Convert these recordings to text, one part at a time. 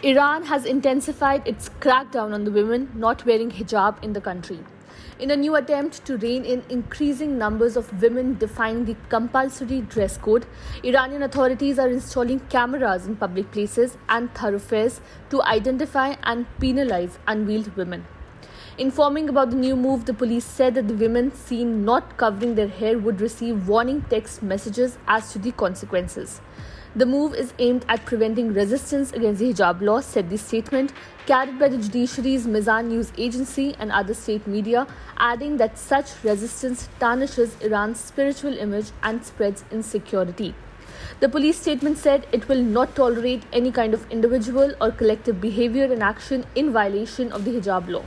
Iran has intensified its crackdown on the women not wearing hijab in the country. In a new attempt to rein in increasing numbers of women defying the compulsory dress code, Iranian authorities are installing cameras in public places and thoroughfares to identify and penalize unveiled women. Informing about the new move, the police said that the women seen not covering their hair would receive warning text messages as to the consequences. The move is aimed at preventing resistance against the hijab law, said the statement, carried by the judiciary's Mizan news agency and other state media, adding that such resistance tarnishes Iran's spiritual image and spreads insecurity. The police statement said it will not tolerate any kind of individual or collective behavior and action in violation of the hijab law.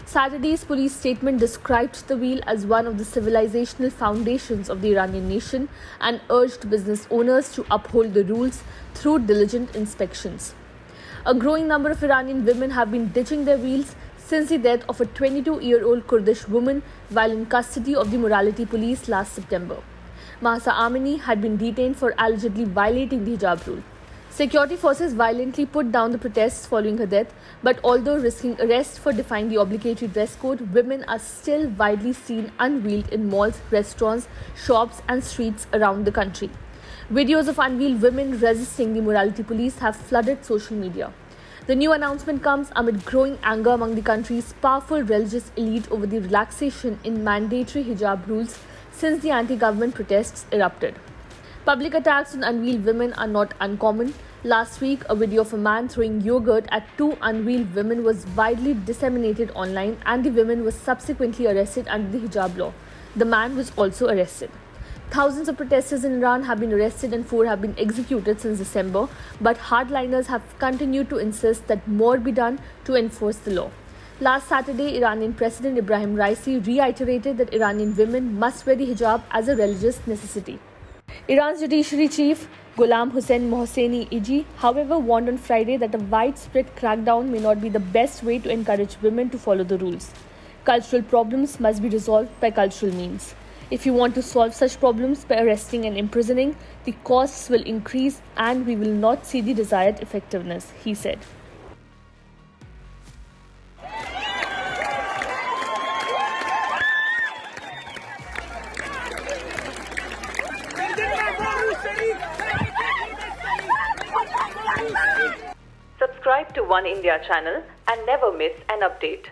Saturday's police statement described the wheel as one of the civilizational foundations of the Iranian nation and urged business owners to uphold the rules through diligent inspections. A growing number of Iranian women have been ditching their wheels since the death of a 22-year-old Kurdish woman while in custody of the morality police last September. Mahsa Amini had been detained for allegedly violating the hijab rule. Security forces violently put down the protests following her death, but although risking arrest for defying the obligatory dress code, women are still widely seen unveiled in malls, restaurants, shops, and streets around the country. Videos of unveiled women resisting the morality police have flooded social media. The new announcement comes amid growing anger among the country's powerful religious elite over the relaxation in mandatory hijab rules since the anti-government protests erupted. Public attacks on unveiled women are not uncommon. Last week, a video of a man throwing yogurt at two unveiled women was widely disseminated online, and the women were subsequently arrested under the hijab law. The man was also arrested. Thousands of protesters in Iran have been arrested and 4 have been executed since December, but hardliners have continued to insist that more be done to enforce the law. Last Saturday, Iranian President Ibrahim Raisi reiterated that Iranian women must wear the hijab as a religious necessity. Iran's judiciary chief, Ghulam Hussein Mohseni Iji, however, warned on Friday that a widespread crackdown may not be the best way to encourage women to follow the rules. Cultural problems must be resolved by cultural means. If you want to solve such problems by arresting and imprisoning, the costs will increase and we will not see the desired effectiveness, he said. Subscribe to One India channel and never miss an update.